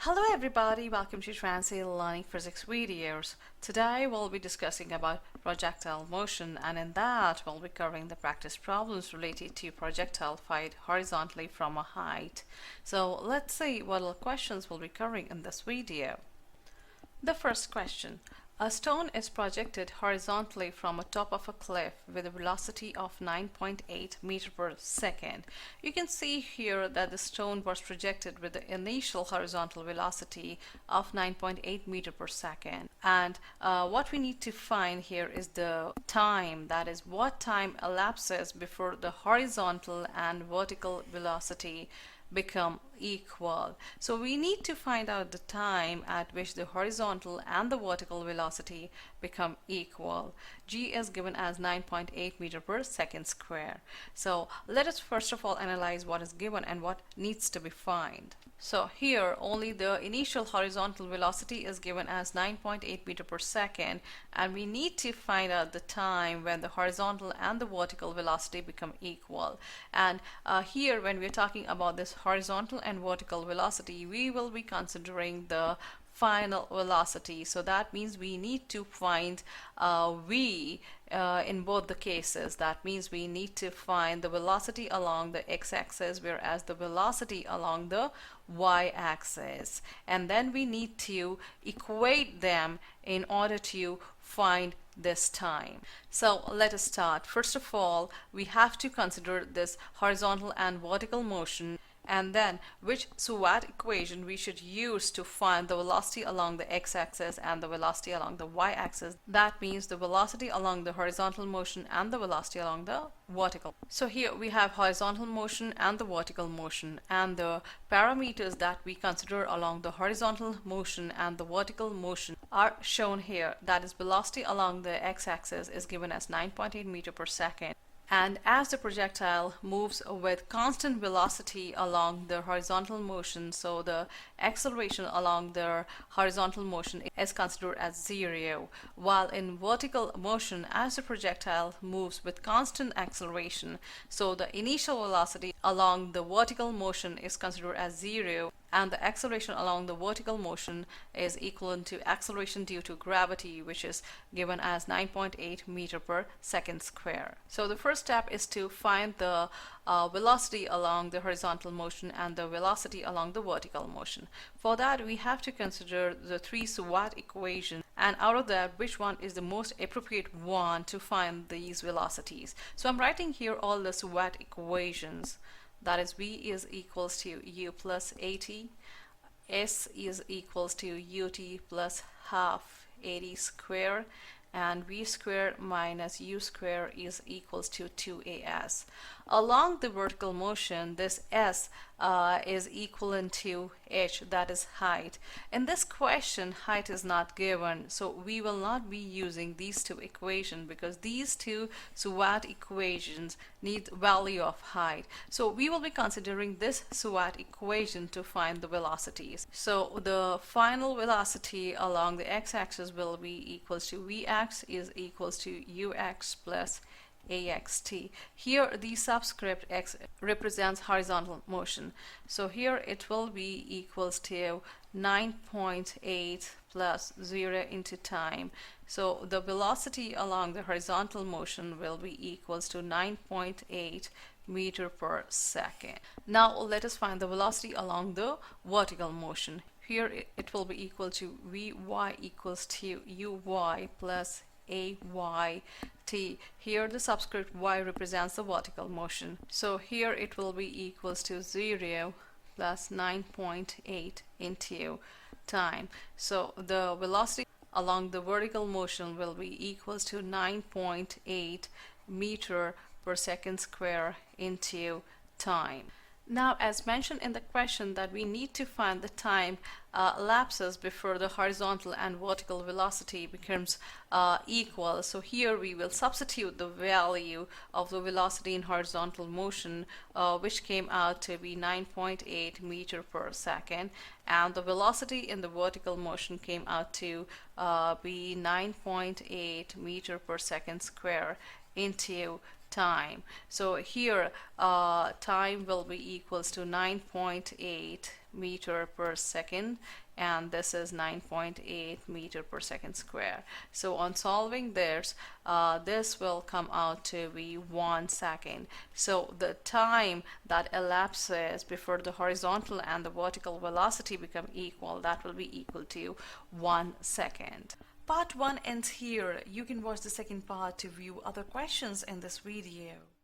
Hello everybody, welcome to Transy Learning Physics videos. Today we'll be discussing about projectile motion, and in that we'll be covering the practice problems related to projectile fired horizontally from a height. So let's see what all questions we'll be covering in this video. The first question. A stone is projected horizontally from the top of a cliff with a velocity of 9.8 meters per second. You can see here that the stone was projected with the initial horizontal velocity of 9.8 meters per second. And what we need to find here is the time, that is what time elapses before the horizontal and vertical velocity become equal. So we need to find out the time at which the horizontal and the vertical velocity become equal. G is given as 9.8 meters per second square. So let us first of all analyze what is given and what needs to be found. So here only the initial horizontal velocity is given as 9.8 meters per second, and we need to find out the time when the horizontal and the vertical velocity become equal. And here when we're talking about this horizontal and vertical velocity, we will be considering the final velocity. So that means we need to find v in both the cases. That means we need to find the velocity along the x-axis, whereas the velocity along the y-axis, and then we need to equate them in order to find this time. So let us start. First of all, we have to consider this horizontal and vertical motion, and then which SWAT equation we should use to find the velocity along the x-axis and the velocity along the y-axis. That means the velocity along the horizontal motion and the velocity along the vertical. So here we have horizontal motion and the vertical motion, and the parameters that we consider along the horizontal motion and the vertical motion are shown here. That is, velocity along the x-axis is given as 9.8 meters per second. And as the projectile moves with constant velocity along the horizontal motion, so the acceleration along the horizontal motion is considered as 0, while in vertical motion, as the projectile moves with constant acceleration, so the initial velocity along the vertical motion is considered as 0, and the acceleration along the vertical motion is equivalent to acceleration due to gravity, which is given as 9.8 meters per second square. So the first step is to find the velocity along the horizontal motion and the velocity along the vertical motion. For that, we have to consider the three SWAT equations, and out of that, which one is the most appropriate one to find these velocities. So I'm writing here all the SWAT equations. That is, v is equals to u plus at, s is equals to ut plus half at square, and v square minus u square is equals to 2as. Along the vertical motion, this s is equivalent to h, that is height. In this question, height is not given, so we will not be using these two equations because these two SWAT equations need value of height. So we will be considering this SWAT equation to find the velocities. So the final velocity along the x-axis will be equals to vx is equals to ux plus axt. Here the subscript x represents horizontal motion, so here it will be equals to 9.8 plus 0 into time. So the velocity along the horizontal motion will be equals to 9.8 meters per second. Now let us find the velocity along the vertical motion. Here it will be equal to vy equals to uy plus ayt. Here the subscript y represents the vertical motion, so here it will be equals to 0 plus 9.8 into time. So the velocity along the vertical motion will be equals to 9.8 meters per second square into time. Now, as mentioned in the question, that we need to find the time elapses before the horizontal and vertical velocity becomes equal. So here we will substitute the value of the velocity in horizontal motion, which came out to be 9.8 meters per second, and the velocity in the vertical motion came out to be 9.8 meters per second square into time. So here time will be equals to 9.8 meter per second, and this is 9.8 meter per second square. So on solving this, this will come out to be 1 second. So the time that elapses before the horizontal and the vertical velocity become equal, that will be equal to 1 second. Part 1 ends here. You can watch the second part to view other questions in this video.